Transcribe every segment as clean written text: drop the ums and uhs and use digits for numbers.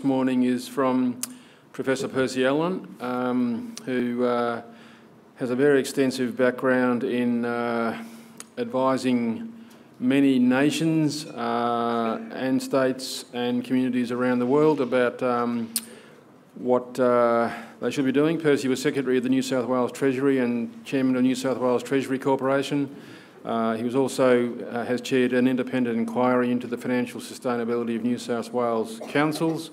this morning is from Professor Percy Allan, who has a very extensive background in advising many nations and states and communities around the world about what they should be doing. Percy was Secretary of the New South Wales Treasury and Chairman of New South Wales Treasury Corporation. He was also has chaired an independent inquiry into the financial sustainability of New South Wales councils.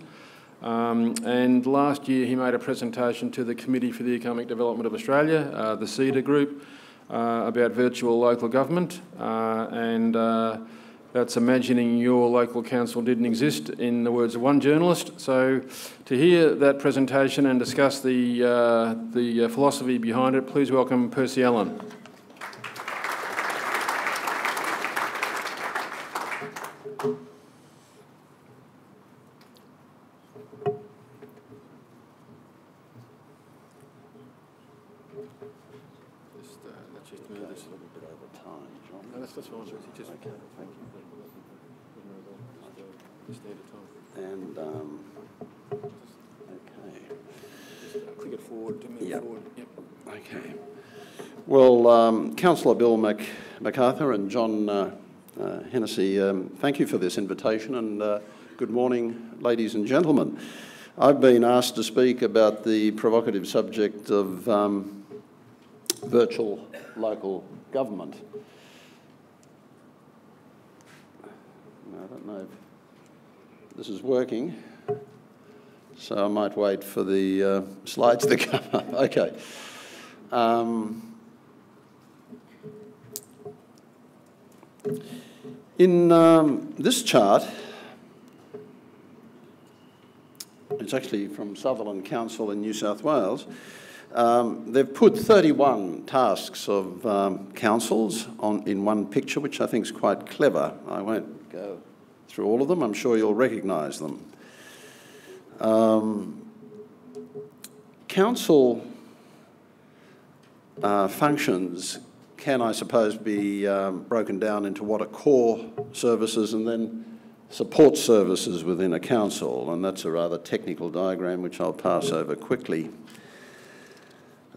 And last year he made a presentation to the Committee for the Economic Development of Australia, the CEDA group, about virtual local government. That's imagining your local council didn't exist, in the words of one journalist. So to hear that presentation and discuss the philosophy behind it, please welcome Percy Allan. Just move this a little bit over time, John. No, that's fine. Just okay, thank you. Just need a time. And okay. Just click it forward to move forward. Yep. Okay. Well, Councillor Bill MacArthur and John Hennessy, thank you for this invitation, and good morning, ladies and gentlemen. I've been asked to speak about the provocative subject of virtual local government. I don't know if this is working, so I might wait for the slides to come up. Okay. In this chart, it's actually from Sutherland Council in New South Wales. They've put 31 tasks of councils in one picture, which I think is quite clever. I won't go through all of them. I'm sure you'll recognise them. Council functions can, I suppose, be broken down into what are core services and then support services within a council, and that's a rather technical diagram which I'll pass over quickly.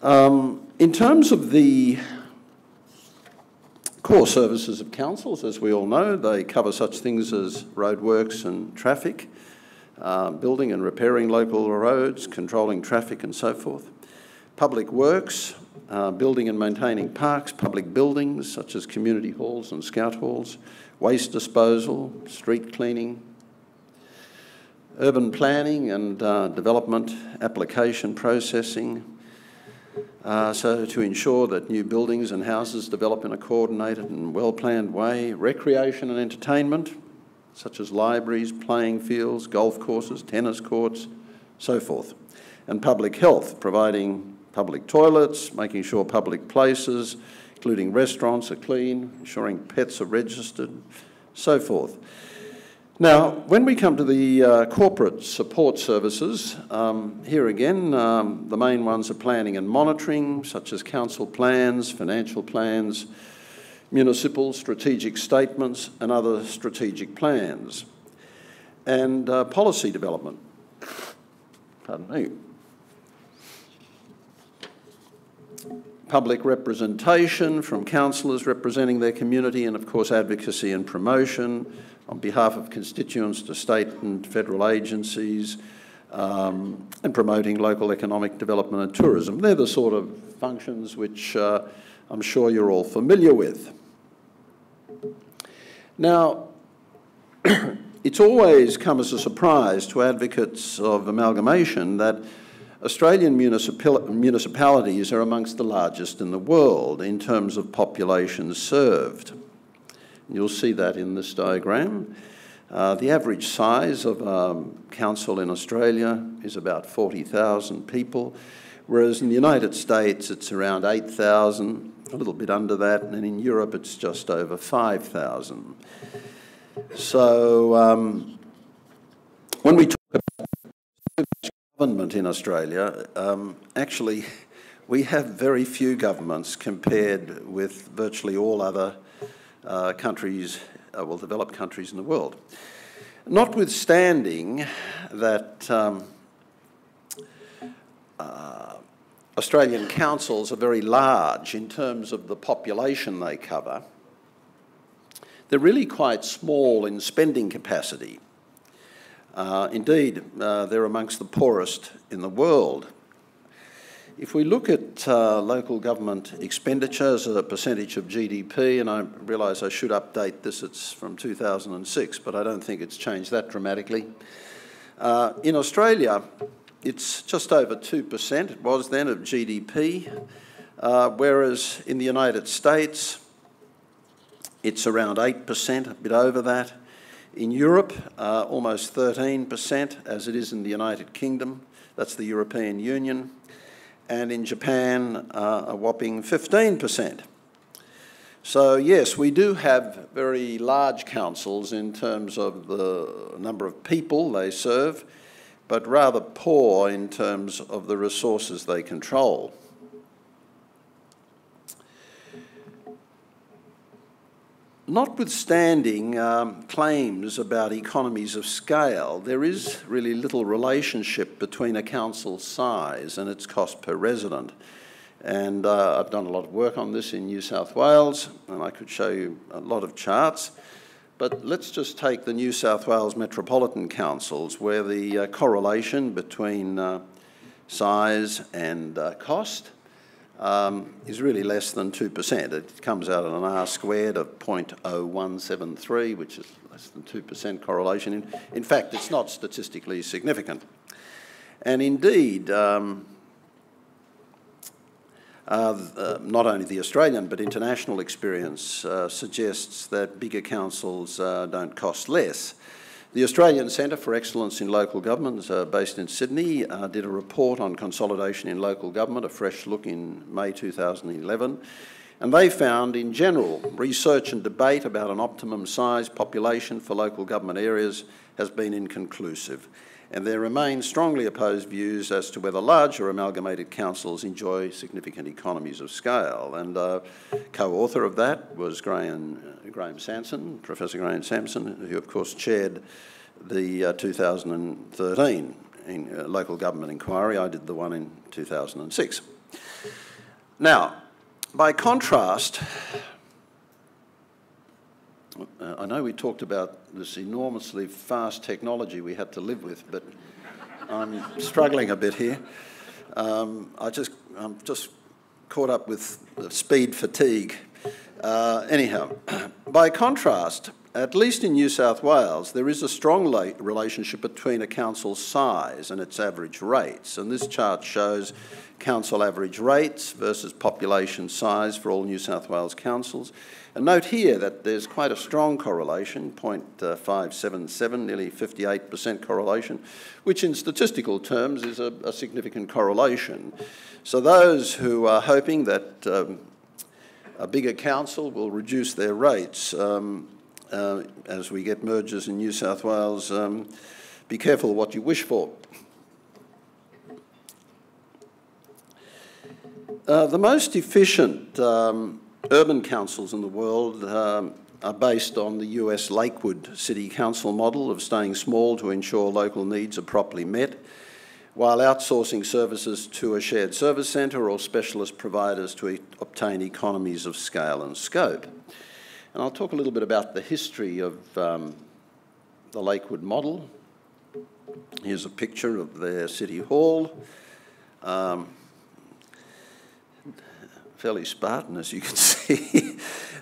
In terms of the core services of councils, as we all know, they cover such things as roadworks and traffic, building and repairing local roads, controlling traffic and so forth. Public works, building and maintaining parks, public buildings such as community halls and scout halls, waste disposal, street cleaning, urban planning and development, application processing, so to ensure that new buildings and houses develop in a coordinated and well-planned way, recreation and entertainment, such as libraries, playing fields, golf courses, tennis courts, so forth, and public health, providing public toilets, making sure public places, including restaurants, are clean, ensuring pets are registered, so forth. Now, when we come to the corporate support services, here again, the main ones are planning and monitoring, such as council plans, financial plans, municipal strategic statements, and other strategic plans, and policy development. Pardon me. Public representation from councillors representing their community, and of course advocacy and promotion on behalf of constituents to state and federal agencies, and promoting local economic development and tourism. They're the sort of functions which I'm sure you're all familiar with. Now, it's always come as a surprise to advocates of amalgamation that Australian municipalities are amongst the largest in the world in terms of populations served. You'll see that in this diagram. The average size of a council in Australia is about 40,000 people, whereas in the United States it's around 8,000, a little bit under that, and in Europe it's just over 5,000. So when we talk about government in Australia, actually we have very few governments compared with virtually all other countries, well, developed countries in the world. Notwithstanding that Australian councils are very large in terms of the population they cover. They're really quite small in spending capacity. Indeed, they're amongst the poorest in the world. If we look at local government expenditure as a percentage of GDP, and I realise I should update this, it's from 2006, but I don't think it's changed that dramatically. In Australia, it's just over 2%, it was then, of GDP, whereas in the United States, it's around 8%, a bit over that. In Europe, almost 13%, as it is in the United Kingdom. That's the European Union. And in Japan, a whopping 15%. So yes, we do have very large councils in terms of the number of people they serve, but rather poor in terms of the resources they control. Notwithstanding claims about economies of scale, there is really little relationship between a council's size and its cost per resident. And I've done a lot of work on this in New South Wales, and I could show you a lot of charts. But let's just take the New South Wales Metropolitan Councils, where the correlation between size and cost is really less than 2%. It comes out at an R squared of 0.0173, which is less than 2% correlation. In fact, it's not statistically significant. And indeed, not only the Australian but international experience suggests that bigger councils don't cost less. The Australian Centre for Excellence in Local Government, based in Sydney, did a report on consolidation in local government, a fresh look in May 2011, and they found, in general, research and debate about an optimum size population for local government areas has been inconclusive, and there remain strongly opposed views as to whether larger amalgamated councils enjoy significant economies of scale. And co-author of that was Graham Sampson, Professor Graham Sampson, who of course chaired the 2013 local government inquiry. I did the one in 2006. Now, by contrast, I know we talked about this enormously fast technology we had to live with, but I'm struggling a bit here. I'm just caught up with speed fatigue. Anyhow, by contrast, at least in New South Wales, there is a strong relationship between a council's size and its average rates. And this chart shows council average rates versus population size for all New South Wales councils. And note here that there's quite a strong correlation, 0.577, nearly 58% correlation, which in statistical terms is a significant correlation. So those who are hoping that a bigger council will reduce their rates as we get mergers in New South Wales, be careful what you wish for. The most efficient urban councils in the world are based on the US Lakewood City Council model of staying small to ensure local needs are properly met, while outsourcing services to a shared service centre or specialist providers to obtain economies of scale and scope. And I'll talk a little bit about the history of the Lakewood model. Here's a picture of their City Hall. Fairly Spartan, as you can see.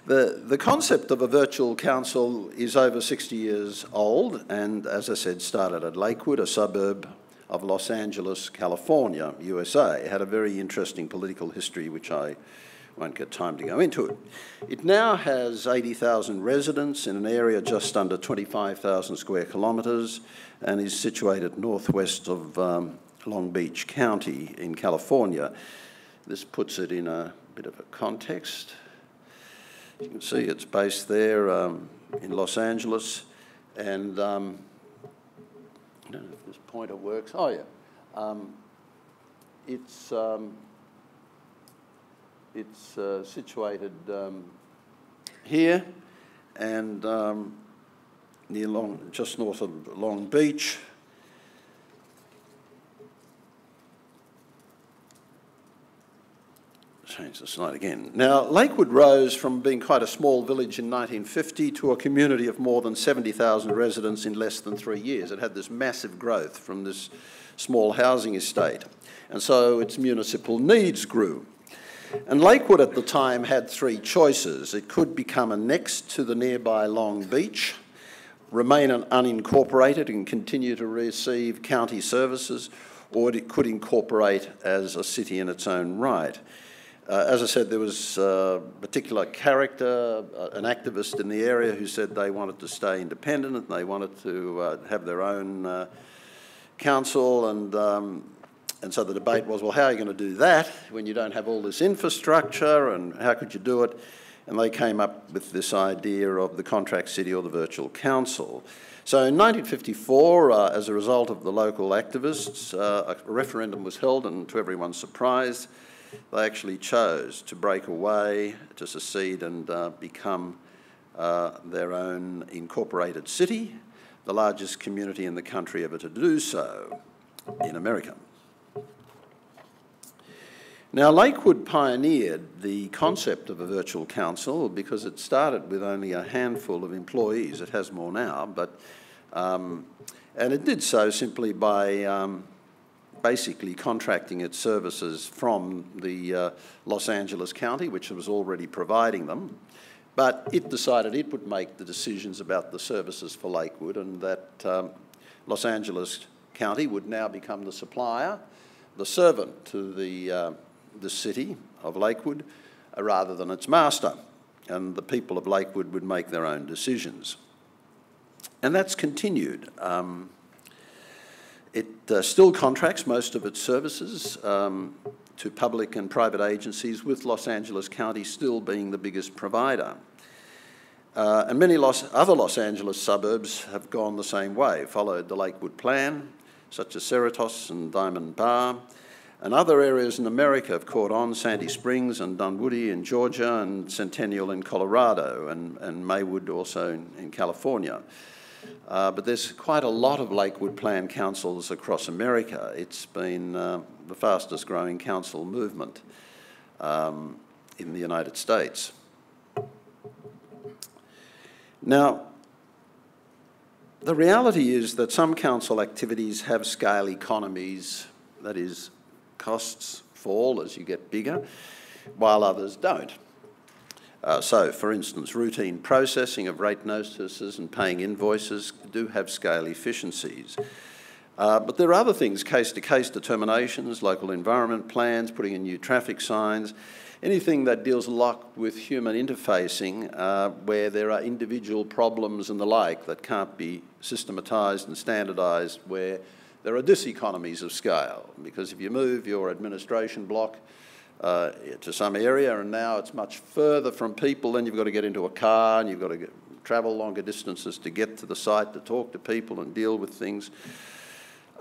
The concept of a virtual council is over 60 years old and, as I said, started at Lakewood, a suburb of Los Angeles, California, USA. It had a very interesting political history, which I won't get time to go into it. It now has 80,000 residents in an area just under 25,000 square kilometres and is situated northwest of Long Beach County in California. This puts it in a bit of a context. You can see it's based there in Los Angeles, and I don't know if this pointer works. Oh yeah, it's situated here and just north of Long Beach, change the slide again. Now, Lakewood rose from being quite a small village in 1950 to a community of more than 70,000 residents in less than 3 years. It had this massive growth from this small housing estate. And so its municipal needs grew. And Lakewood at the time had 3 choices. It could become annexed to the nearby Long Beach, remain unincorporated and continue to receive county services, or it could incorporate as a city in its own right. As I said, there was a particular character, an activist in the area who said they wanted to stay independent and they wanted to have their own council, and so the debate was, well, how are you going to do that when you don't have all this infrastructure, and how could you do it? And they came up with this idea of the contract city or the virtual council. So in 1954, as a result of the local activists, a referendum was held, and to everyone's surprise, they actually chose to break away, to secede and become their own incorporated city, the largest community in the country ever to do so in America. Now, Lakewood pioneered the concept of a virtual council because it started with only a handful of employees. It has more now, but and it did so simply by basically contracting its services from the Los Angeles County, which was already providing them. But it decided it would make the decisions about the services for Lakewood, and that Los Angeles County would now become the supplier, the servant to the city of Lakewood, rather than its master. And the people of Lakewood would make their own decisions. And that's continued. It still contracts most of its services to public and private agencies, with Los Angeles County still being the biggest provider. And many other Los Angeles suburbs have gone the same way, followed the Lakewood plan, such as Cerritos and Diamond Bar. And other areas in America have caught on, Sandy Springs and Dunwoody in Georgia, and Centennial in Colorado, and Maywood also in California. But there's quite a lot of Lakewood Plan councils across America. It's been the fastest growing council movement in the United States. Now, the reality is that some council activities have scale economies, that is, costs fall as you get bigger, while others don't. So, for instance, routine processing of rate notices and paying invoices do have scale efficiencies. But there are other things, case-to-case determinations, local environment plans, putting in new traffic signs, anything that deals a lot with human interfacing, where there are individual problems and the like that can't be systematised and standardised, where there are diseconomies of scale, because if you move your administration block to some area and now it's much further from people, then you've got to get into a car and you've got to travel longer distances to get to the site to talk to people and deal with things.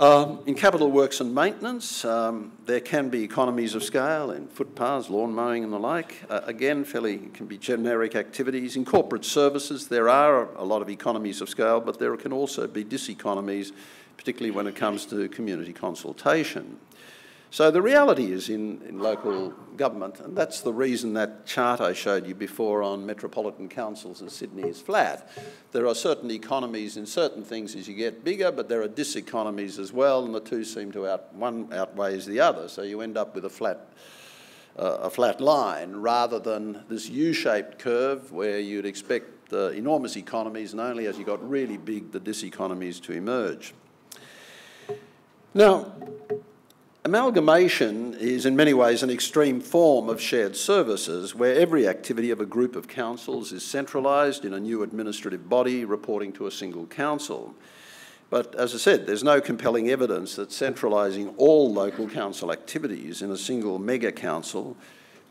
In capital works and maintenance, there can be economies of scale in footpaths, lawn mowing and the like. Again, can be generic activities. In corporate services, there are a lot of economies of scale, but there can also be diseconomies, particularly when it comes to community consultation. So the reality is in local government, and that's the reason that chart I showed you before on metropolitan councils in Sydney is flat. There are certain economies in certain things as you get bigger, but there are diseconomies as well, and the two seem to one outweighs the other. So you end up with a flat line rather than this U-shaped curve where you'd expect enormous economies, and only as you got really big the diseconomies to emerge. Now, amalgamation is in many ways an extreme form of shared services where every activity of a group of councils is centralised in a new administrative body reporting to a single council. But as I said, there's no compelling evidence that centralising all local council activities in a single mega council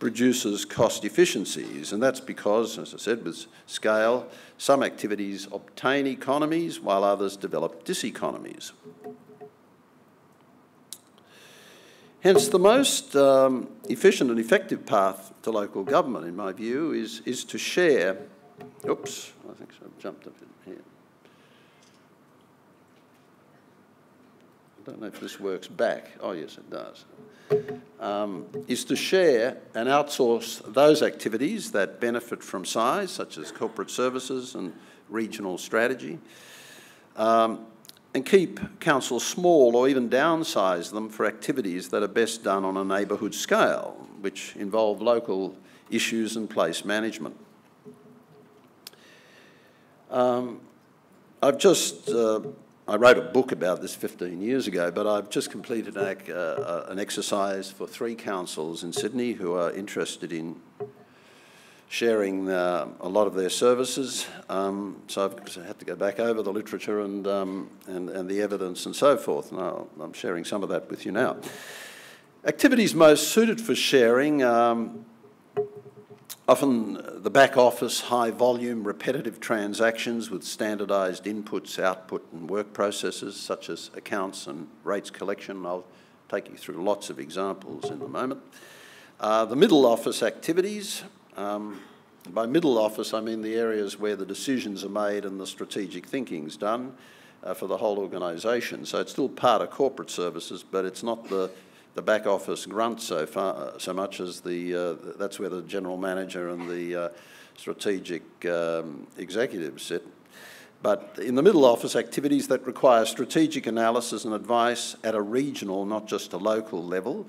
produces cost efficiencies, and that's because, as I said, with scale, some activities obtain economies while others develop diseconomies. Hence, the most efficient and effective path to local government, in my view, is to share. Oops, I think I've jumped up in here. don't know if this works back. Oh, yes, it does. Is to share and outsource those activities that benefit from size, such as corporate services and regional strategy, and keep councils small or even downsize them for activities that are best done on a neighbourhood scale, which involve local issues and place management. I wrote a book about this 15 years ago, but I've just completed an exercise for 3 councils in Sydney who are interested in sharing a lot of their services. So I've had to go back over the literature and the evidence and so forth, and I'm sharing some of that with you now. Activities most suited for sharing, often the back office, high volume, repetitive transactions with standardised inputs, output and work processes such as accounts and rates collection. I'll take you through lots of examples in a moment. The middle office activities. By middle office, I mean the areas where the decisions are made and the strategic thinking's done for the whole organisation. So it's still part of corporate services, but it's not the back office grunt so much as that's where the general manager and the strategic executives sit. But in the middle office, activities that require strategic analysis and advice at a regional, not just a local level.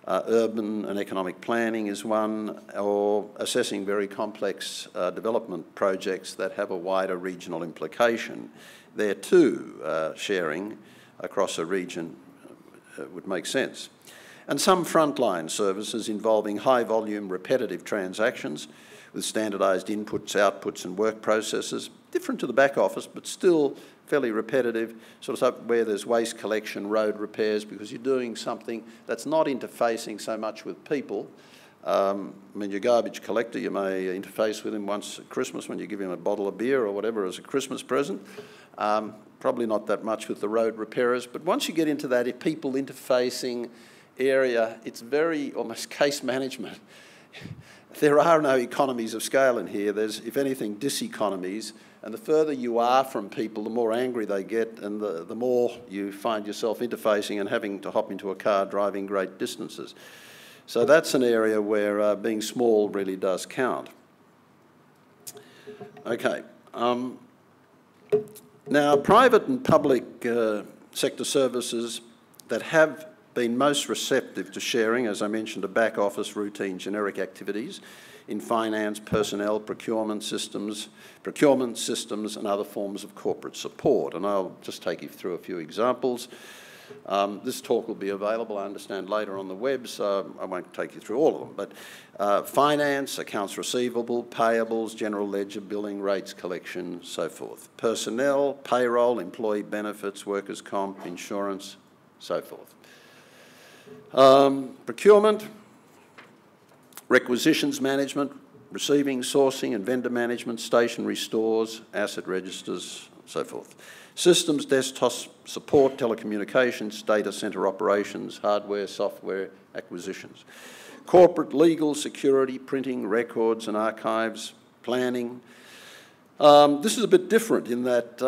Urban and economic planning is one, or assessing very complex development projects that have a wider regional implication. There too, sharing across a region would make sense. And some frontline services involving high volume repetitive transactions with standardised inputs, outputs and work processes, different to the back office but still fairly repetitive, sort of stuff where there's waste collection, road repairs, because you're doing something that's not interfacing so much with people. I mean, your garbage collector, you may interface with him once at Christmas when you give him a bottle of beer or whatever as a Christmas present. Probably not that much with the road repairers, but once you get into that people interfacing area, it's very almost case management. There are no economies of scale in here. There's, if anything, diseconomies. And the further you are from people, the more angry they get and the more you find yourself interfacing and having to hop into a car driving great distances. So that's an area where being small really does count. Okay. Now, private and public sector services that have been most receptive to sharing, as I mentioned, are back office routine generic activities in finance, personnel, procurement systems and other forms of corporate support. And I'll just take you through a few examples. This talk will be available, I understand, later on the web, so I won't take you through all of them. But finance, accounts receivable, payables, general ledger, billing, rates collection, so forth. Personnel, payroll, employee benefits, workers' comp, insurance, so forth. Procurement, requisitions management, receiving, sourcing and vendor management, stationery stores, asset registers, so forth. Systems, desktop support, telecommunications, data centre operations, hardware, software, acquisitions. Corporate, legal, security, printing, records and archives, planning. This is a bit different in that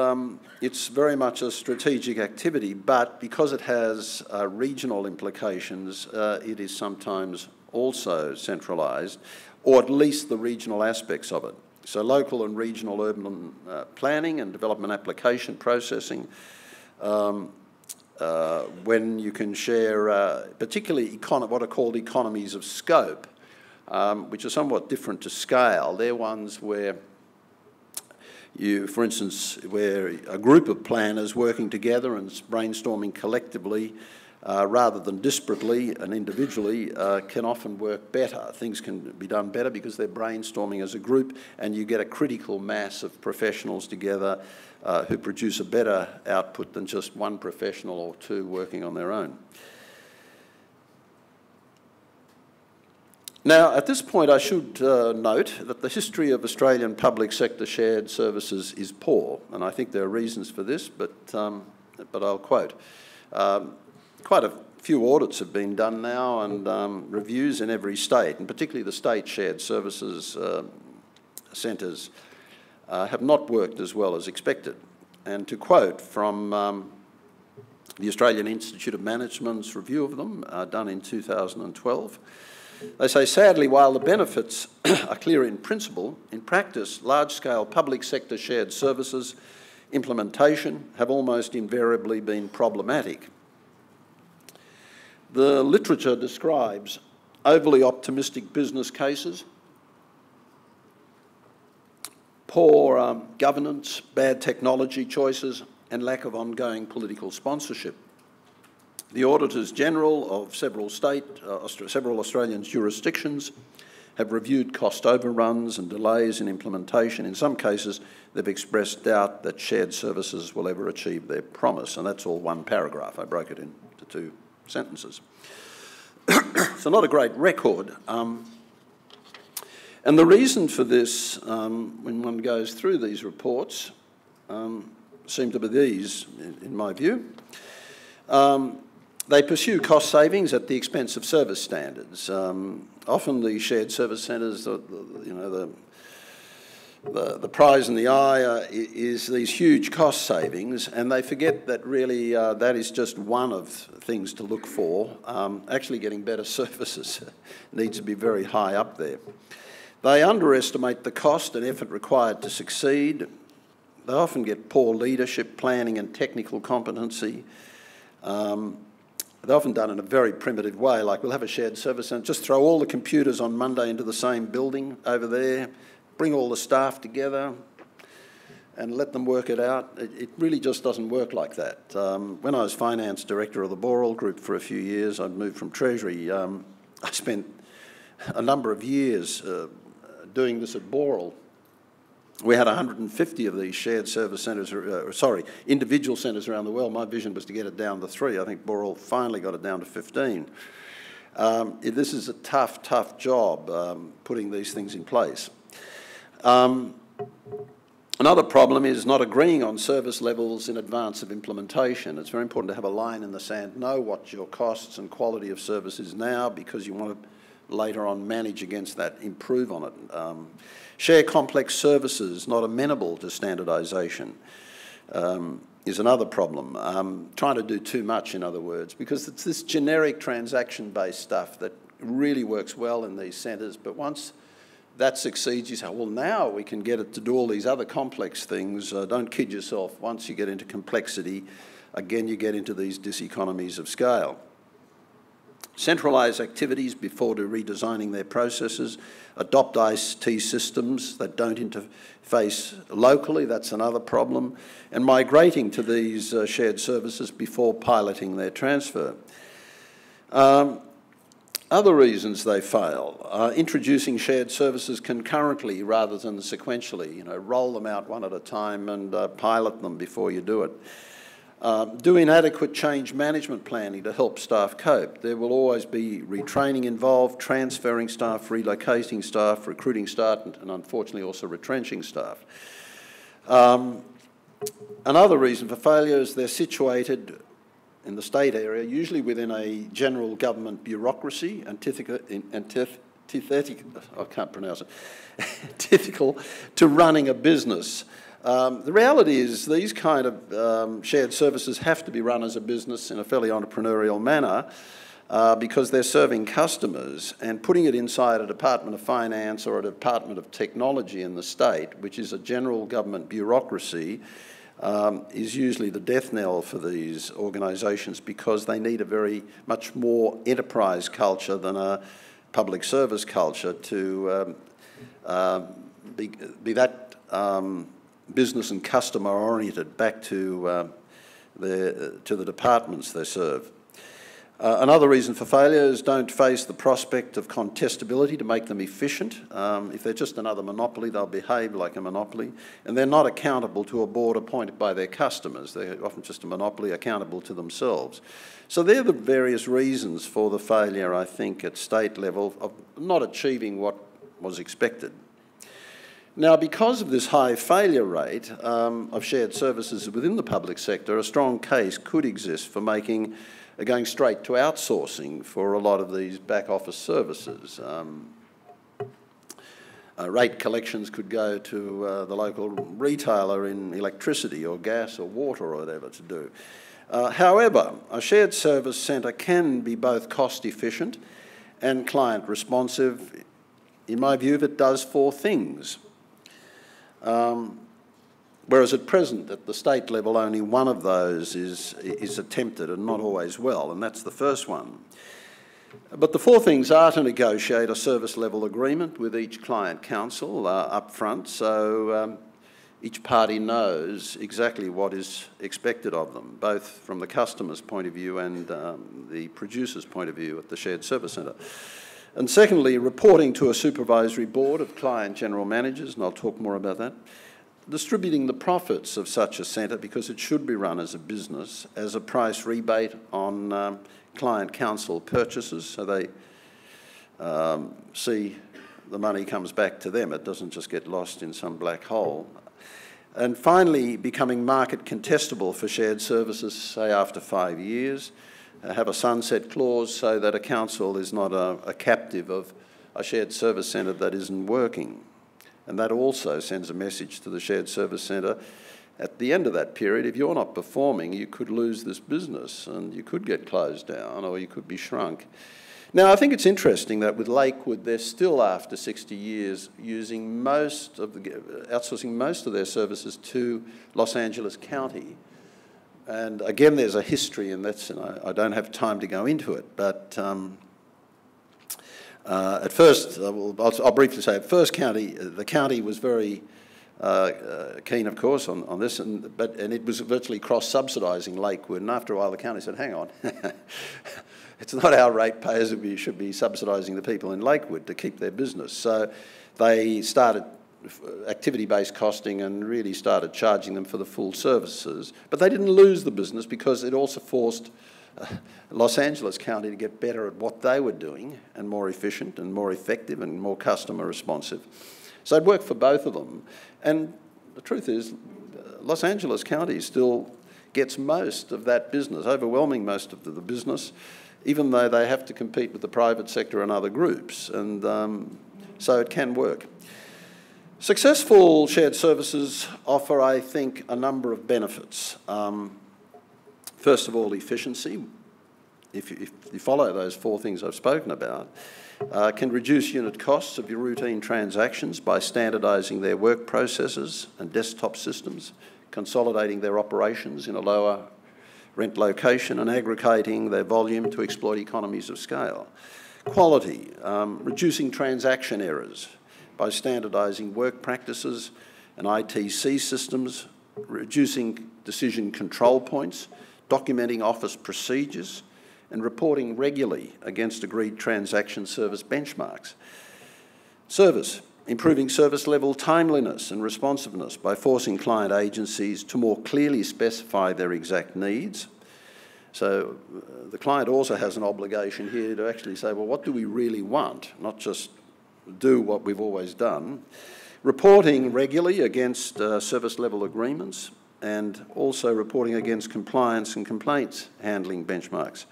it's very much a strategic activity, but because it has regional implications, it is sometimes also centralised, or at least the regional aspects of it. So local and regional urban planning and development application processing, when you can share particularly what are called economies of scope, which are somewhat different to scale. They're ones where you, for instance, where a group of planners working together and brainstorming collectively rather than disparately and individually can often work better. Things can be done better because they're brainstorming as a group and you get a critical mass of professionals together who produce a better output than just one professional or two working on their own. Now, at this point, I should note that the history of Australian public sector shared services is poor, and I think there are reasons for this, but I'll quote. Quite a few audits have been done now and reviews in every state, and particularly the state shared services centres have not worked as well as expected. And to quote from the Australian Institute of Management's review of them, done in 2012. They say, sadly, while the benefits are clear in principle, in practice, large-scale public sector shared services implementation have almost invariably been problematic. The literature describes overly optimistic business cases, poor governance, bad technology choices, and lack of ongoing political sponsorship. The Auditors General of several Australian jurisdictions have reviewed cost overruns and delays in implementation. In some cases, they've expressed doubt that shared services will ever achieve their promise, and that's all one paragraph. I broke it into 2 sentences. So not a great record. And the reason for this, when one goes through these reports, seem to be these, in my view. They pursue cost savings at the expense of service standards. Often the shared service centres, the prize in the eye is these huge cost savings, and they forget that really that is just one of things to look for. Actually getting better services needs to be very high up there. They underestimate the cost and effort required to succeed. They often get poor leadership, planning and technical competency. They're often done in a very primitive way, like we'll have a shared service and just throw all the computers on Monday into the same building over there, bring all the staff together and let them work it out. It really just doesn't work like that. When I was finance director of the Boral Group for a few years, I'd moved from Treasury. I spent a number of years doing this at Boral. We had 150 of these shared service centres, individual centres around the world. My vision was to get it down to 3. I think Boral finally got it down to 15. This is a tough, tough job, putting these things in place. Another problem is not agreeing on service levels in advance of implementation. It's very important to have a line in the sand, know what your costs and quality of service is now, because you want to later on manage against that, improve on it. Share complex services not amenable to standardisation is another problem. Trying to do too much, in other words, because it's this generic transaction-based stuff that really works well in these centres, but once that succeeds, you say, well, now we can get it to do all these other complex things. Don't kid yourself. Once you get into complexity, again, you get into these diseconomies of scale. Centralise activities before redesigning their processes, adopt IT systems that don't interface locally, that's another problem, and migrating to these shared services before piloting their transfer. Other reasons they fail, introducing shared services concurrently rather than sequentially, roll them out one at a time and pilot them before you do it. Do inadequate change management planning to help staff cope. There will always be retraining involved, transferring staff, relocating staff, recruiting staff, and unfortunately also retrenching staff. Another reason for failure is they're situated in the state area, usually within a general government bureaucracy, antithetical to running a business. The reality is these kind of shared services have to be run as a business in a fairly entrepreneurial manner because they're serving customers, and putting it inside a Department of Finance or a Department of Technology in the state, which is a general government bureaucracy, is usually the death knell for these organisations, because they need a very much more enterprise culture than a public service culture to be that business and customer oriented back to the departments they serve. Another reason for failure is don't face the prospect of contestability to make them efficient. If they're just another monopoly, they'll behave like a monopoly, and they're not accountable to a board appointed by their customers. They're often just a monopoly accountable to themselves. So they're the various reasons for the failure, I think, at state level of not achieving what was expected. Now, because of this high failure rate of shared services within the public sector, a strong case could exist for going straight to outsourcing for a lot of these back office services. Rate collections could go to the local retailer in electricity or gas or water or whatever to do. However, a shared service centre can be both cost efficient and client responsive, in my view, if it does four things. Whereas at present, at the state level, only one of those is attempted, and not always well, and that's the first one. But the four things are to negotiate a service level agreement with each client council up front, so each party knows exactly what is expected of them, both from the customer's point of view and the producer's point of view at the shared service centre. And secondly, reporting to a supervisory board of client general managers, and I'll talk more about that. Distributing the profits of such a centre, because it should be run as a business, as a price rebate on client council purchases, so they see the money comes back to them. It doesn't just get lost in some black hole. And finally, becoming market contestable for shared services, say after 5 years, have a sunset clause so that a council is not a captive of a shared service centre that isn't working. And that also sends a message to the shared service centre. At the end of that period, if you're not performing, you could lose this business and you could get closed down or you could be shrunk. Now, I think it's interesting that with Lakewood, they're still, after 60 years, outsourcing most of their services to Los Angeles County. And again, there's a history in that, and I don't have time to go into it, but at first, I'll briefly say, at first the county was very keen, of course, on this, and it was virtually cross-subsidising Lakewood, and after a while the county said, hang on, it's not our ratepayers, we should be subsidising the people in Lakewood to keep their business. So they started activity-based costing and really started charging them for the full services, but they didn't lose the business because it also forced Los Angeles County to get better at what they were doing and more efficient and more effective and more customer responsive. So it worked for both of them. And the truth is, Los Angeles County still gets most of that business, overwhelming most of the business, even though they have to compete with the private sector and other groups. And so it can work. Successful shared services offer, I think, a number of benefits. First of all, efficiency. If you follow those four things I've spoken about, can reduce unit costs of your routine transactions by standardising their work processes and desktop systems, consolidating their operations in a lower rent location and aggregating their volume to exploit economies of scale. Quality, reducing transaction errors by standardising work practices and ITC systems, reducing decision control points, documenting office procedures, and reporting regularly against agreed transaction service benchmarks. Service, improving service level timeliness and responsiveness by forcing client agencies to more clearly specify their exact needs. So the client also has an obligation here to actually say, well, what do we really want? Not just do what we've always done. Reporting regularly against service level agreements, and also reporting against compliance and complaints handling benchmarks.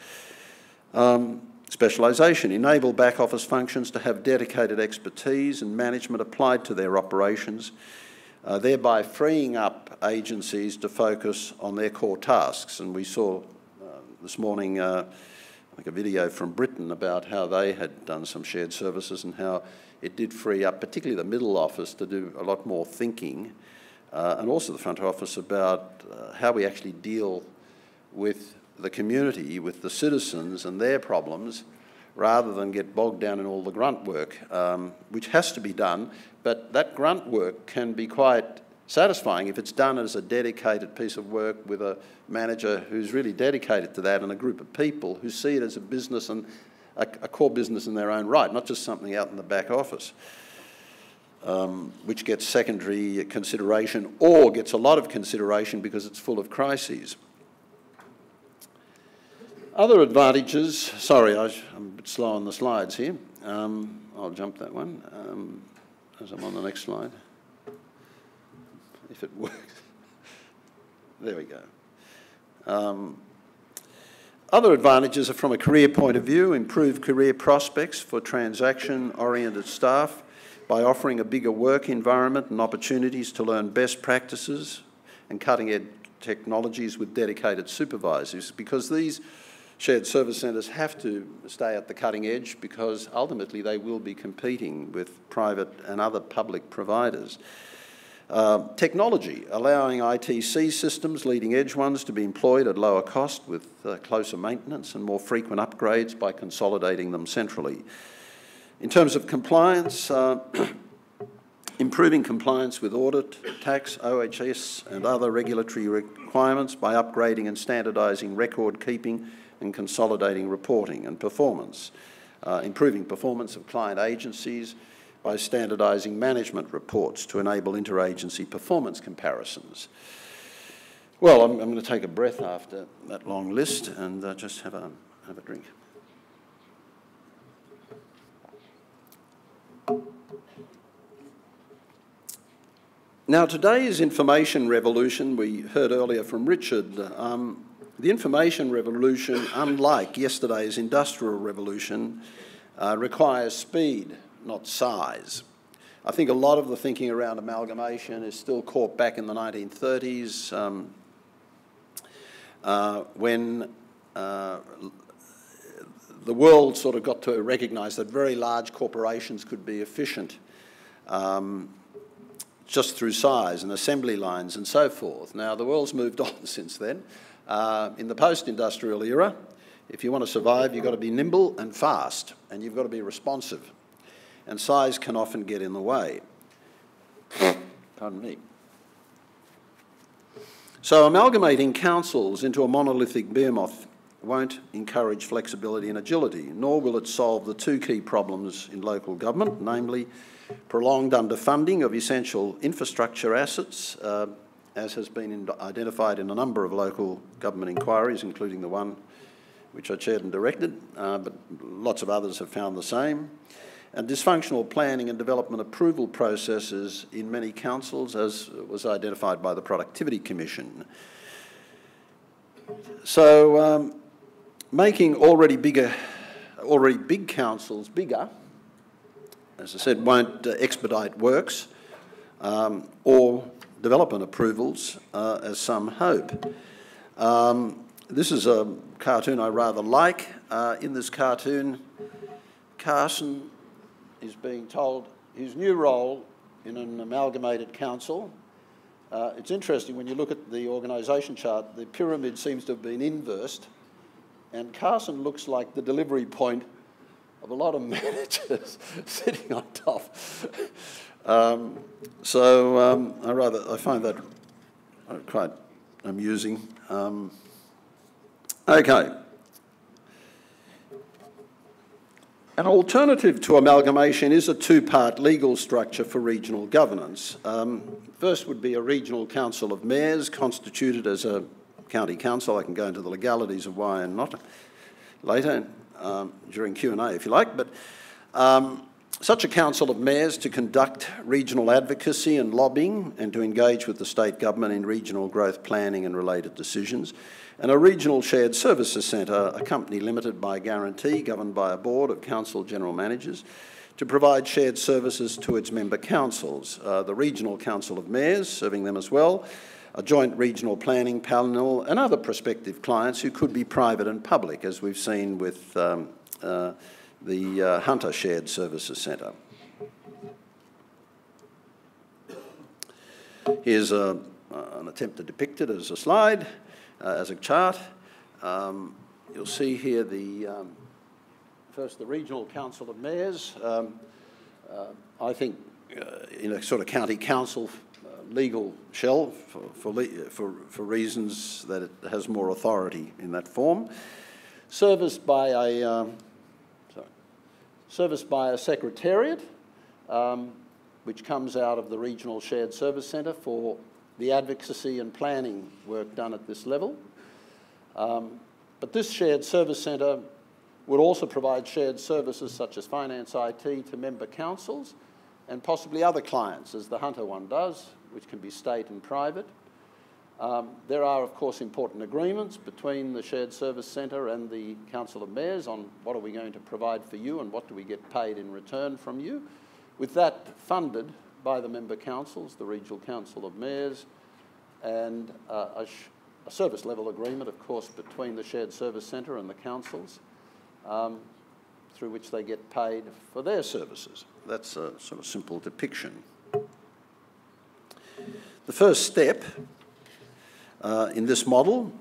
Specialisation, enable back office functions to have dedicated expertise and management applied to their operations, thereby freeing up agencies to focus on their core tasks. And we saw this morning a video from Britain about how they had done some shared services and how it did free up particularly the middle office to do a lot more thinking, and also the front office about how we actually deal with the community, with the citizens and their problems, rather than get bogged down in all the grunt work, which has to be done. But that grunt work can be quite satisfying if it's done as a dedicated piece of work with a manager who's really dedicated to that and a group of people who see it as a business and a core business in their own right, not just something out in the back office, which gets secondary consideration or gets a lot of consideration because it's full of crises. Other advantages, sorry, I'm a bit slow on the slides here. I'll jump that one as I'm on the next slide. If it works. There we go. Other advantages are from a career point of view, improved career prospects for transaction-oriented staff by offering a bigger work environment and opportunities to learn best practices and cutting-edge technologies with dedicated supervisors, because these shared service centres have to stay at the cutting edge, because ultimately they will be competing with private and other public providers. Technology, allowing ITC systems, leading edge ones, to be employed at lower cost with closer maintenance and more frequent upgrades by consolidating them centrally. In terms of compliance, improving compliance with audit, tax, OHS and other regulatory requirements by upgrading and standardising record keeping and consolidating reporting and performance. Improving performance of client agencies by standardising management reports to enable interagency performance comparisons. Well, I'm going to take a breath after that long list and just have a drink. Now, today's information revolution, we heard earlier from Richard, the information revolution, unlike yesterday's industrial revolution, requires speed, not size. I think a lot of the thinking around amalgamation is still caught back in the 1930s when the world sort of got to recognise that very large corporations could be efficient just through size and assembly lines and so forth. Now, the world's moved on since then. In the post-industrial era, if you want to survive, you've got to be nimble and fast, and you've got to be responsive. And size can often get in the way. Pardon me. So amalgamating councils into a monolithic behemoth won't encourage flexibility and agility, nor will it solve the two key problems in local government, namely prolonged underfunding of essential infrastructure assets, as has been identified in a number of local government inquiries, including the one which I chaired and directed, but lots of others have found the same, and dysfunctional planning and development approval processes in many councils, as was identified by the Productivity Commission. So making already big councils bigger, as I said, won't expedite works or development approvals, as some hope. This is a cartoon I rather like. In this cartoon, Carson is being told his new role in an amalgamated council. It's interesting when you look at the organisation chart, the pyramid seems to have been inversed, and Carson looks like the delivery point of a lot of managers sitting on top. I find that quite amusing. Okay. An alternative to amalgamation is a two-part legal structure for regional governance. First would be a regional council of mayors constituted as a county council. I can go into the legalities of why and not later during Q&A if you like, but such a council of mayors to conduct regional advocacy and lobbying and to engage with the state government in regional growth planning and related decisions, and a regional shared services centre, a company limited by guarantee, governed by a board of council general managers, to provide shared services to its member councils, the regional council of mayors, serving them as well, a joint regional planning panel, and other prospective clients who could be private and public, as we've seen with the Hunter Shared Services Centre. Here's an attempt to depict it as a slide, as a chart. You'll see here first the Regional Council of Mayors. I think in a sort of county council legal shell for reasons that it has more authority in that form. Serviced by a secretariat, which comes out of the Regional Shared Service Centre for the advocacy and planning work done at this level. But this shared service centre would also provide shared services such as finance IT to member councils and possibly other clients, as the Hunter one does, which can be state and private. There are, of course, important agreements between the Shared Service Centre and the Council of Mayors on what are we going to provide for you and what do we get paid in return from you. With that funded by the member councils, the Regional Council of Mayors, and a service level agreement, of course, between the shared service centre and the councils, through which they get paid for their services. That's a sort of simple depiction. The first step in this model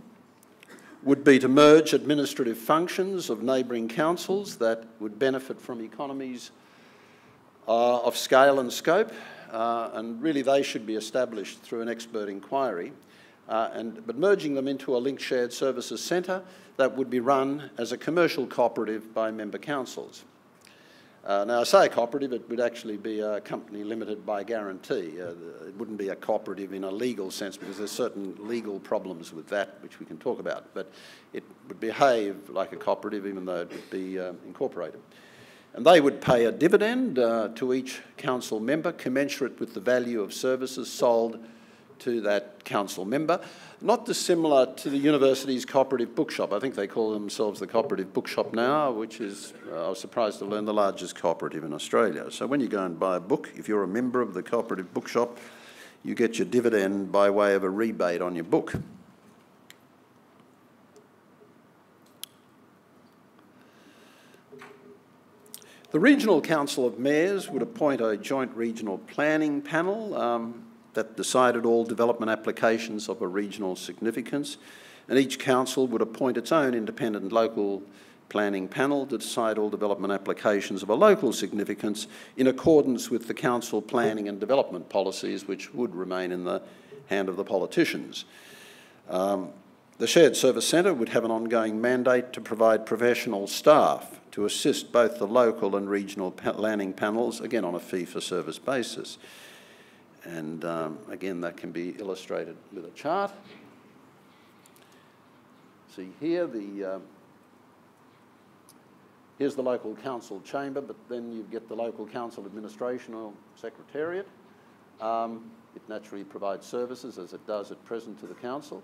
would be to merge administrative functions of neighbouring councils that would benefit from economies of scale and scope, and really they should be established through an expert inquiry, but merging them into a linked shared services centre that would be run as a commercial cooperative by member councils. Now, I say cooperative, it would actually be a company limited by guarantee. It wouldn't be a cooperative in a legal sense because there's certain legal problems with that which we can talk about, but it would behave like a cooperative even though it would be incorporated. And they would pay a dividend to each council member commensurate with the value of services sold to that council member, not dissimilar to the university's cooperative bookshop. I think they call themselves the cooperative bookshop now, which is, I was surprised to learn, the largest cooperative in Australia. So when you go and buy a book, if you're a member of the cooperative bookshop, you get your dividend by way of a rebate on your book. The Regional Council of Mayors would appoint a joint regional planning panel that decided all development applications of a regional significance, and each council would appoint its own independent local planning panel to decide all development applications of a local significance in accordance with the council planning and development policies, which would remain in the hand of the politicians. The Shared Service Centre would have an ongoing mandate to provide professional staff to assist both the local and regional planning panels, again on a fee-for-service basis. And again, that can be illustrated with a chart. See here, here's the local council chamber, but then you get the local council administration or secretariat. It naturally provides services, as it does at present, to the council.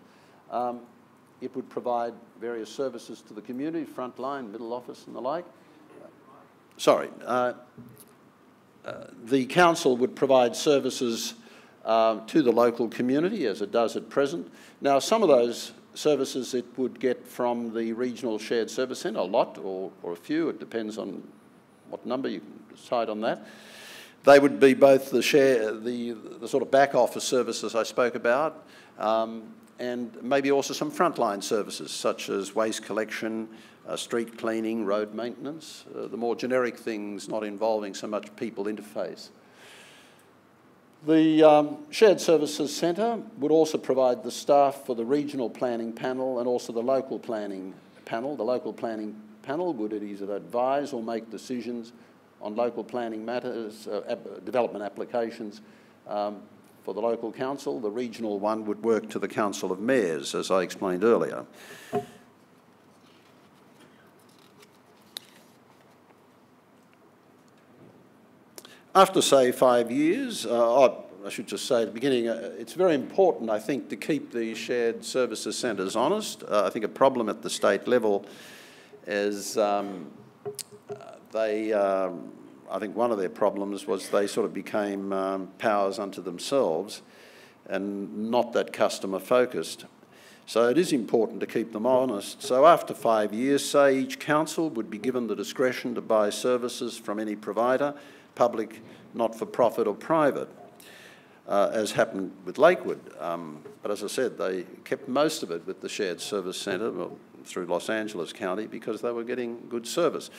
It would provide various services to the community, frontline, middle office and the like. The council would provide services to the local community, as it does at present. Now, some of those services it would get from the Regional Shared Service Centre, a lot or a few, it depends on what number, you can decide on that. They would be both the sort of back office services I spoke about, and maybe also some frontline services such as waste collection, street cleaning, road maintenance, the more generic things not involving so much people interface. The Shared Services Centre would also provide the staff for the regional planning panel and also the local planning panel. The local planning panel would either advise or make decisions on local planning matters, development applications for the local council. The regional one would work to the Council of Mayors, as I explained earlier. After, say, 5 years, I should just say at the beginning, it's very important, I think, to keep the shared services centres honest. I think a problem at the state level is I think one of their problems was they sort of became powers unto themselves and not that customer focused. So it is important to keep them honest. So after 5 years, say, each council would be given the discretion to buy services from any provider, public, not-for-profit or private, as happened with Lakewood. But as I said, they kept most of it with the Shared Service Centre through Los Angeles County because they were getting good service.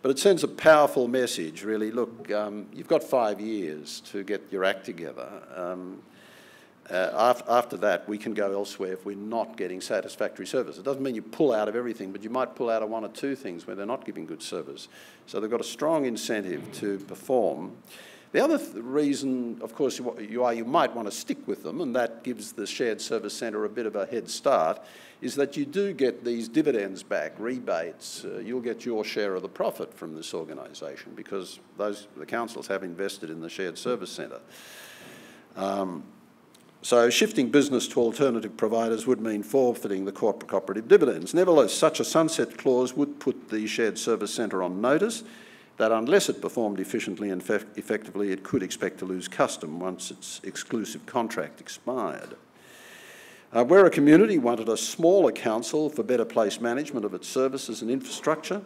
But it sends a powerful message, really. Look, you've got 5 years to get your act together. After that, we can go elsewhere if we're not getting satisfactory service. It doesn't mean you pull out of everything, but you might pull out of one or two things where they're not giving good service. So they've got a strong incentive to perform. The other reason, of course, you might want to stick with them, and that gives the Shared Service Centre a bit of a head start, is that you do get these dividends back, rebates. You'll get your share of the profit from this organisation because the councils have invested in the Shared Service Centre. So shifting business to alternative providers would mean forfeiting the cooperative dividends. Nevertheless, such a sunset clause would put the Shared Service Centre on notice that unless it performed efficiently and effectively, it could expect to lose custom once its exclusive contract expired. Where a community wanted a smaller council for better place management of its services and infrastructure,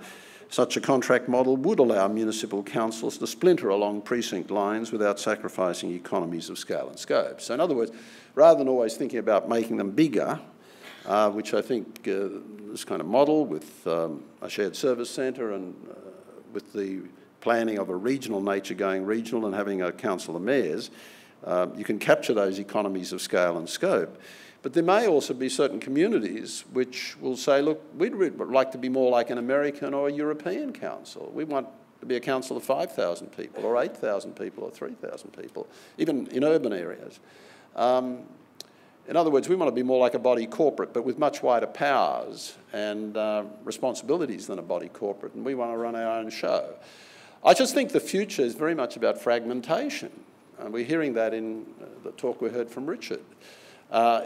such a contract model would allow municipal councils to splinter along precinct lines without sacrificing economies of scale and scope. So in other words, rather than always thinking about making them bigger, which I think this kind of model with a shared service centre and with the planning of a regional nature going regional and having a council of mayors, you can capture those economies of scale and scope. But there may also be certain communities which will say, look, we'd like to be more like an American or a European council. We want to be a council of 5,000 people or 8,000 people or 3,000 people, even in urban areas. In other words, we want to be more like a body corporate, but with much wider powers and responsibilities than a body corporate, and we want to run our own show. I just think the future is very much about fragmentation, and we're hearing that in the talk we heard from Richard.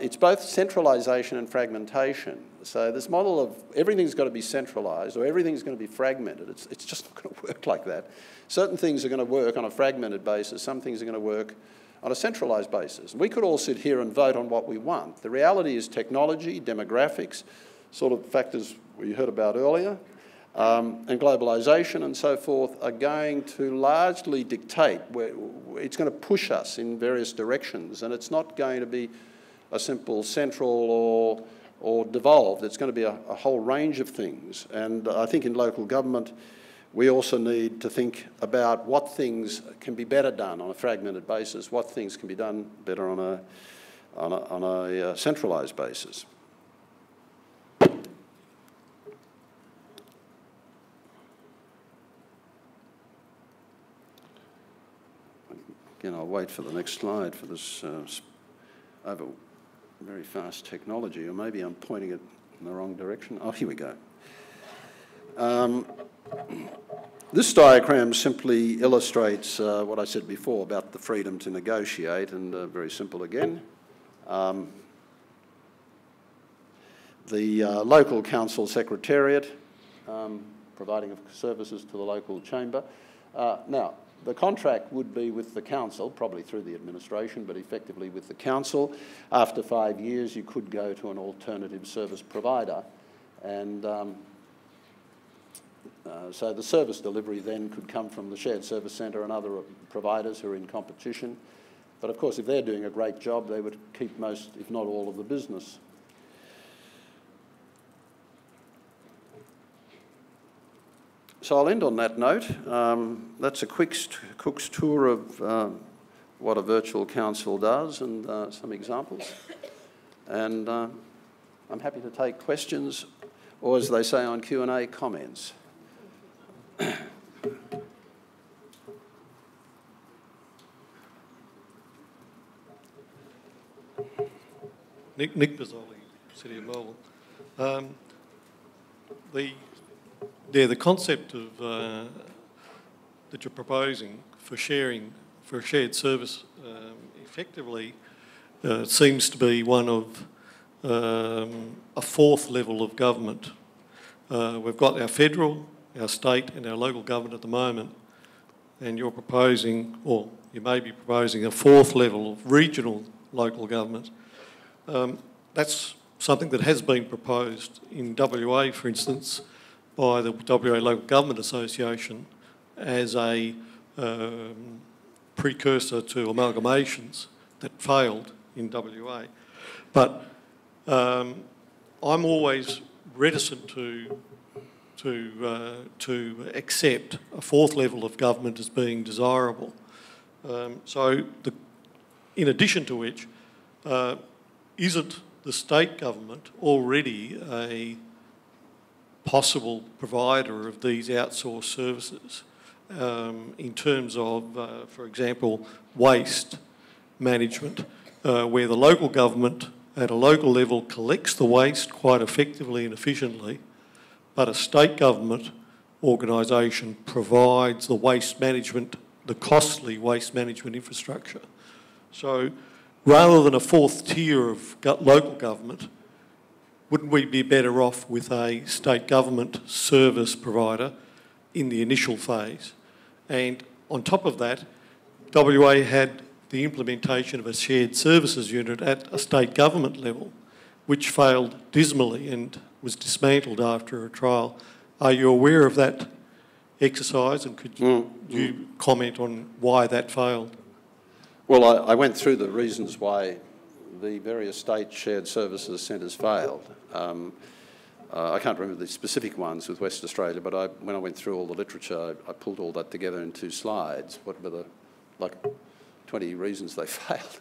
It's both centralisation and fragmentation. So this model of everything's got to be centralised or everything's going to be fragmented, it's just not going to work like that. Certain things are going to work on a fragmented basis, some things are going to work on a centralised basis. We could all sit here and vote on what we want. The reality is technology, demographics, sort of factors we heard about earlier, and globalisation and so forth are going to largely dictate where it's going to push us in various directions, and it's not going to be a simple central or devolved. It's going to be a whole range of things. And I think in local government, we also need to think about what things can be better done on a fragmented basis, what things can be done better on a centralised basis. Again, I'll wait for the next slide for this over very fast technology, or maybe I'm pointing it in the wrong direction. Oh, here we go. This diagram simply illustrates what I said before about the freedom to negotiate, and very simple again. The local council secretariat providing services to the local chamber. Now, the contract would be with the council, probably through the administration, but effectively with the council. After 5 years, you could go to an alternative service provider. And so the service delivery then could come from the shared service centre and other providers who are in competition. But of course, if they're doing a great job, they would keep most, if not all, of the business. So I'll end on that note. That's a quick cook's tour of what a virtual council does and some examples. And I'm happy to take questions, or as they say on Q&A, comments. Nick Bizzoli, City of Melbourne. The concept of that you're proposing for sharing, for a shared service, effectively seems to be one of a fourth level of government. We've got our federal, our state and our local government at the moment, and you're proposing, or you may be proposing, a fourth level of regional local government. That's something that has been proposed in WA, for instance, by the WA Local Government Association as a precursor to amalgamations that failed in WA. But I'm always reticent to accept a fourth level of government as being desirable. In addition to which, isn't the state government already a possible provider of these outsourced services in terms of, for example, waste management, where the local government at a local level collects the waste quite effectively and efficiently, but a state government organisation provides the waste management, the costly waste management infrastructure. So rather than a fourth tier of local government, wouldn't we be better off with a state government service provider in the initial phase? And on top of that, WA had the implementation of a shared services unit at a state government level. which failed dismally and was dismantled after a trial. Are you aware of that exercise, and could you comment on why that failed? Well, I went through the reasons why the various state shared services centres failed. I can't remember the specific ones with West Australia, but when I went through all the literature, I pulled all that together in 2 slides. What were the 20 reasons they failed?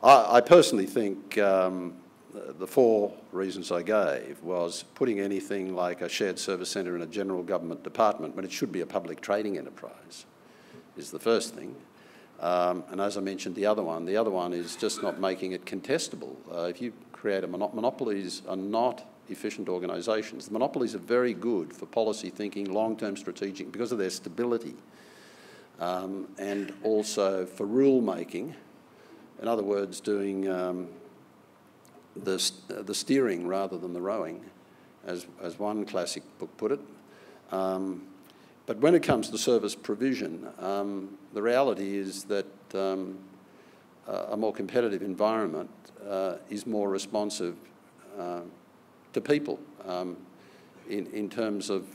I personally think the 4 reasons I gave was putting anything like a shared service centre in a general government department when it should be a public trading enterprise is the first thing. And as I mentioned, the other one is just not making it contestable. If you create monopolies are not efficient organisations. The monopolies are very good for policy thinking, long-term strategic, because of their stability, and also for rule making. In other words, doing the steering rather than the rowing, as one classic book put it. But when it comes to service provision, the reality is that a more competitive environment is more responsive to people in terms of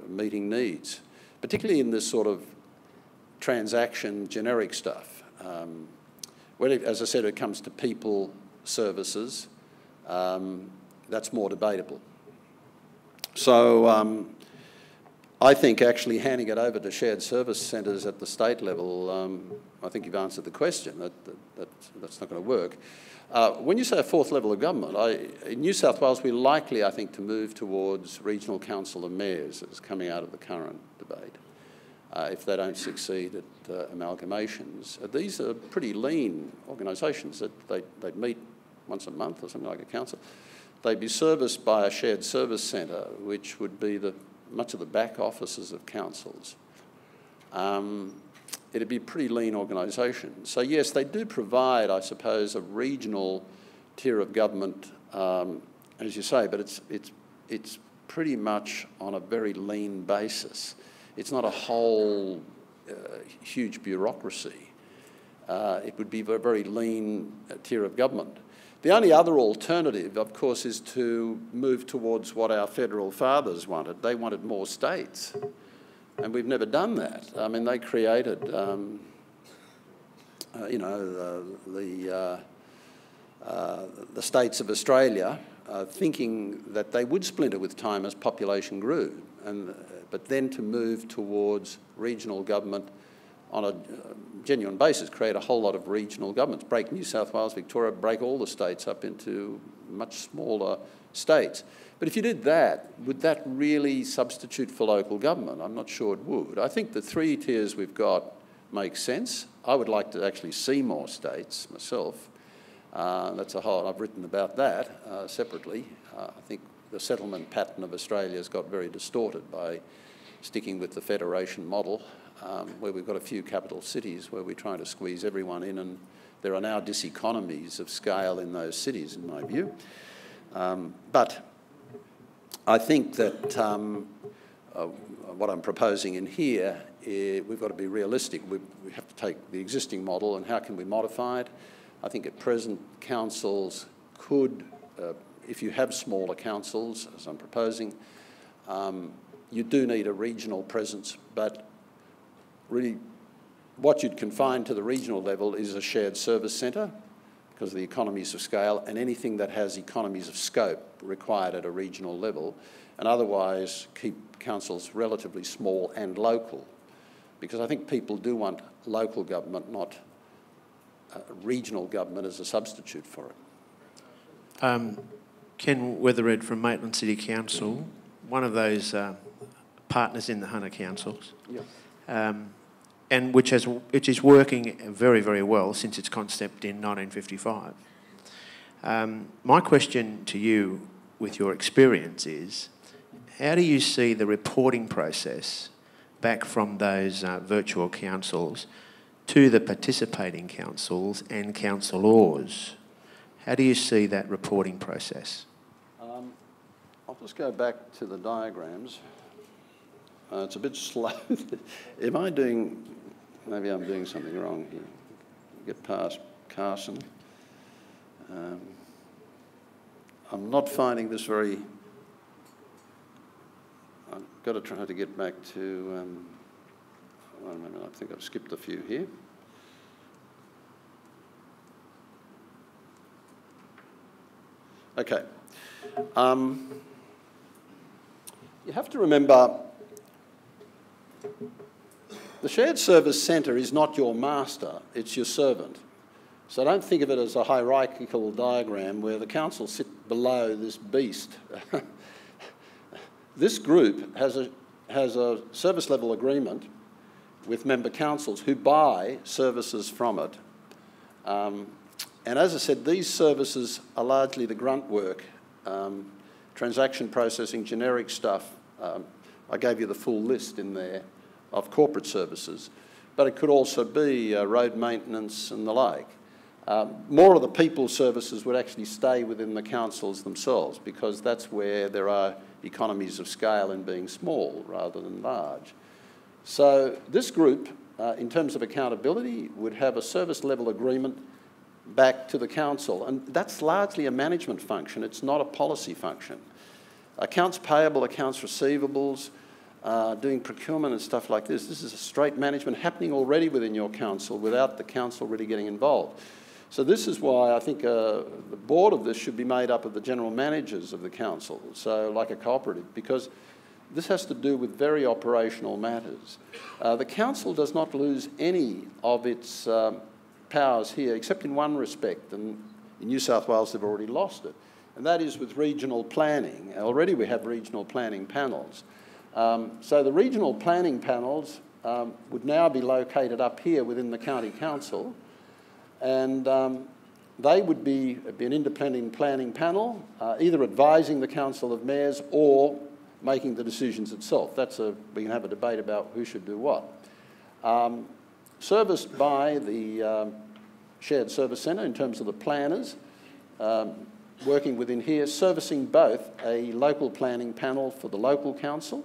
meeting needs, particularly in this sort of transaction generic stuff. When as I said, it comes to people services, that's more debatable. So I think actually handing it over to shared service centres at the state level, I think you've answered the question. That's not going to work. When you say a 4th level of government, in New South Wales, we're likely, I think, to move towards regional council of mayors as coming out of the current debate. If they don't succeed at amalgamations. These are pretty lean organisations that they'd meet once a month or something like a council. They'd be serviced by a shared service centre, which would be much of the back offices of councils. It'd be a pretty lean organisation. So yes, they do provide, I suppose, a regional tier of government, as you say, but it's pretty much on a very lean basis. It's not a whole huge bureaucracy. It would be a very lean tier of government. The only other alternative, of course, is to move towards what our federal fathers wanted. They wanted more states, and we've never done that. I mean, they created, the states of Australia, thinking that they would splinter with time as population grew, but then to move towards regional government on a genuine basis, create a whole lot of regional governments, break New South Wales, Victoria, break all the states up into much smaller states. But if you did that, would that really substitute for local government? I'm not sure it would. I think the 3 tiers we've got make sense. I would like to actually see more states myself. That's a whole, I've written about that separately. I think the settlement pattern of Australia has got very distorted by sticking with the federation model, where we've got a few capital cities where we're trying to squeeze everyone in, and there are now diseconomies of scale in those cities, in my view. But I think that what I'm proposing in here, we've got to be realistic. We have to take the existing model and how can we modify it? I think at present councils could, if you have smaller councils, as I'm proposing, you do need a regional presence, but really what you'd confine to the regional level is a shared service centre because of the economies of scale, and anything that has economies of scope required at a regional level, and otherwise keep councils relatively small and local, because I think people do want local government, not regional government as a substitute for it. Ken Weathered from Maitland City Council, one of those partners in the Hunter Councils, and which is working very, very well since its concept in 1955. My question to you, with your experience, is how do you see the reporting process back from those virtual councils to the participating councils and councillors? How do you see that reporting process? I'll just go back to the diagrams. It's a bit slow. Maybe I'm doing something wrong here. Get past Carson. I'm not finding this very... I've got to try to get back to... one minute, I think I've skipped a few here. Okay. You have to remember, the shared service centre is not your master, it's your servant. So don't think of it as a hierarchical diagram where the council sit below this beast. This group has a service level agreement with member councils who buy services from it. And as I said, these services are largely the grunt work, transaction processing, generic stuff. I gave you the full list in there of corporate services, but it could also be road maintenance and the like. More of the people services would actually stay within the councils themselves because that's where there are economies of scale in being small rather than large. So this group, in terms of accountability, would have a service level agreement back to the council, and that's largely a management function. It's not a policy function. Accounts payable, accounts receivables, doing procurement and stuff like this. This is a straight management happening already within your council without the council really getting involved. So this is why I think the board of this should be made up of the general managers of the council, so like a cooperative, because this has to do with very operational matters. The council does not lose any of its powers here, except in one respect, and in New South Wales they've already lost it, and that is with regional planning. Already we have regional planning panels. So the regional planning panels would now be located up here within the county council, and they would be an independent planning panel, either advising the Council of Mayors or making the decisions itself. We can have a debate about who should do what. Serviced by the shared service centre in terms of the planners, working within here, servicing both a local planning panel for the local council,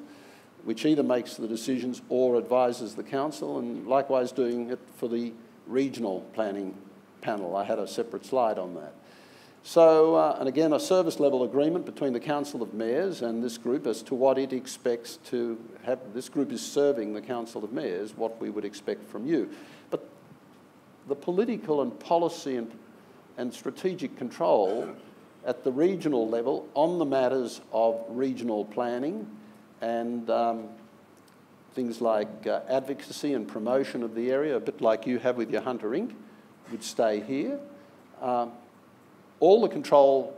which either makes the decisions or advises the council, and likewise doing it for the regional planning panel. I had a separate slide on that. So, and again, a service level agreement between the Council of Mayors and this group as to what it expects to have. This group is serving the Council of Mayors what we would expect from you. But the political and policy and strategic control at the regional level on the matters of regional planning and things like advocacy and promotion of the area, a bit like you have with your Hunter Inc., would stay here. All the control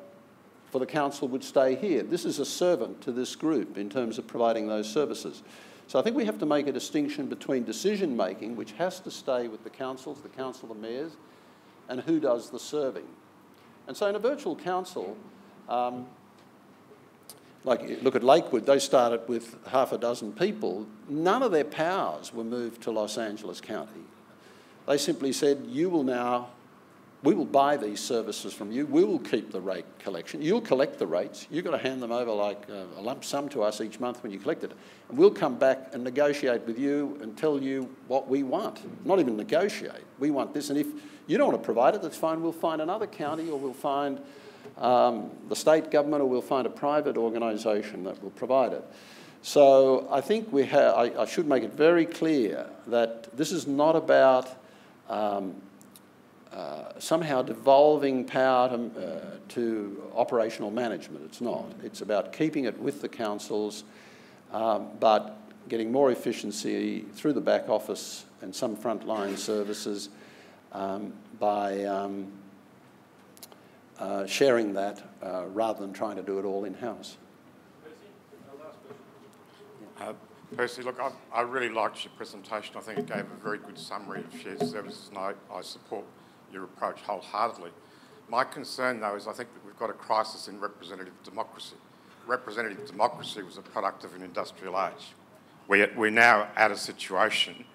for the council would stay here. This is a servant to this group in terms of providing those services. So I think we have to make a distinction between decision making, which has to stay with the councils, the Council of Mayors, and who does the serving. And so in a virtual council, like look at Lakewood, they started with half a dozen people. None of their powers were moved to Los Angeles County. They simply said, we will buy these services from you, we will keep the rate collection, you'll collect the rates, you've got to hand them over like a lump sum to us each month when you collect it, and we'll come back and negotiate with you and tell you what we want. Not even negotiate, we want this, and if you don't want to provide it, that's fine, we'll find another county, or we'll find the state government, or we'll find a private organisation that will provide it. So I think I should make it very clear that this is not about somehow devolving power to operational management. It's not. It's about keeping it with the councils, but getting more efficiency through the back office and some frontline services by sharing that rather than trying to do it all in-house. Percy, look, I really liked your presentation. I think it gave a very good summary of shared services, and I support your approach wholeheartedly. My concern, though, is I think that we've got a crisis in representative democracy. Representative democracy was a product of an industrial age. We're now at a situation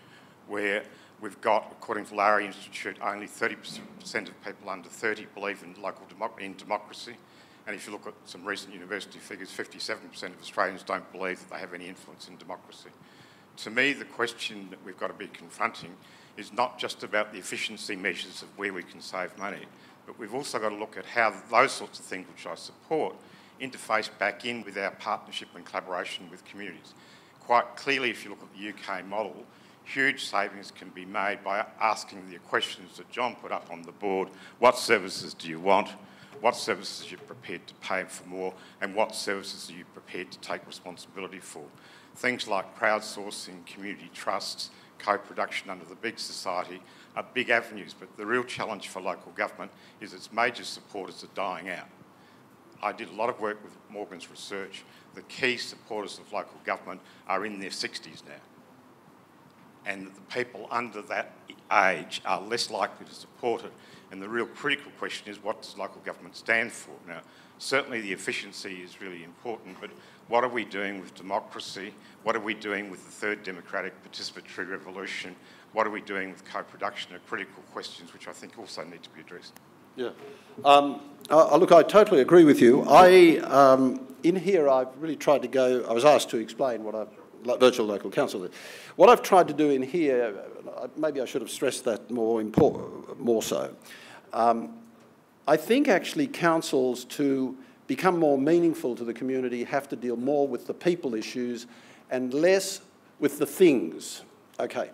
where we've got, according to Larry Institute, only 30% of people under 30 believe in democracy. And if you look at some recent university figures, 57% of Australians don't believe that they have any influence in democracy. To me, the question that we've got to be confronting is not just about the efficiency measures of where we can save money, but we've also got to look at how those sorts of things, which I support, interface back in with our partnership and collaboration with communities. Quite clearly, if you look at the UK model, huge savings can be made by asking the questions that John put up on the board. What services do you want? What services are you prepared to pay for more? And what services are you prepared to take responsibility for? Things like crowdsourcing, community trusts, co-production under the big society are big avenues, but the real challenge for local government is its major supporters are dying out. I did a lot of work with Morgan's research. The key supporters of local government are in their 60s now. And the people under that age are less likely to support it. And the real critical question is, what does local government stand for? Now, certainly the efficiency is really important, but what are we doing with democracy? What are we doing with the third democratic participatory revolution? What are we doing with co-production are critical questions which I think also need to be addressed. Yeah. Look, I totally agree with you. In here, I've really tried to go, I was asked to explain what virtual local council is. What I've tried to do in here, maybe I should have stressed that more so. I think actually councils, to become more meaningful to the community, have to deal more with the people issues and less with the things. Okay.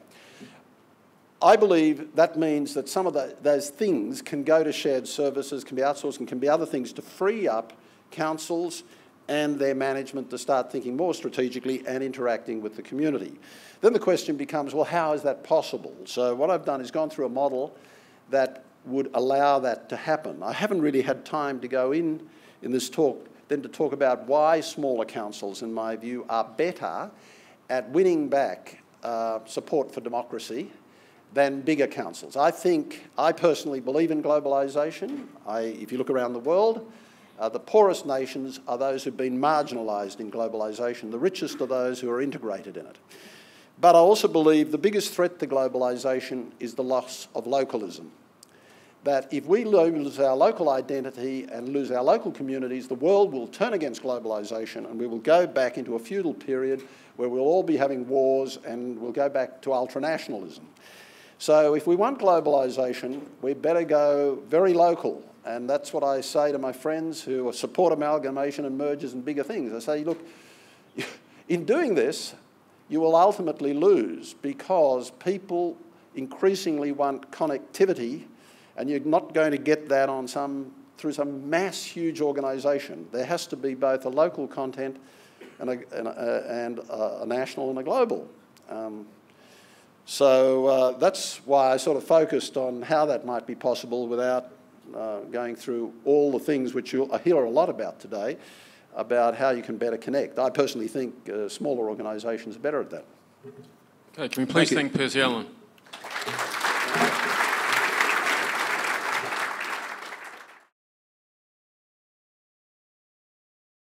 I believe that means that some of those things can go to shared services, can be outsourced, and can be other things to free up councils and their management to start thinking more strategically and interacting with the community. Then the question becomes, well, how is that possible? So what I've done is gone through a model that would allow that to happen. I haven't really had time to go in this talk, then to talk about why smaller councils, in my view, are better at winning back support for democracy than bigger councils. I personally believe in globalisation. If you look around the world, the poorest nations are those who've been marginalised in globalisation. The richest are those who are integrated in it. But I also believe the biggest threat to globalisation is the loss of localism. That if we lose our local identity and lose our local communities, the world will turn against globalisation and we will go back into a feudal period where we'll all be having wars and we'll go back to ultranationalism. So if we want globalisation, we better go very local. And that's what I say to my friends who support amalgamation and mergers and bigger things. I say, look, in doing this, you will ultimately lose because people increasingly want connectivity, and you're not going to get that through some mass, huge organisation. There has to be both a local content and a national and a global. So that's why I sort of focused on how that might be possible without going through all the things which you'll hear a lot about today, about how you can better connect. I personally think smaller organisations are better at that. Okay, can we please thank Percy Allan?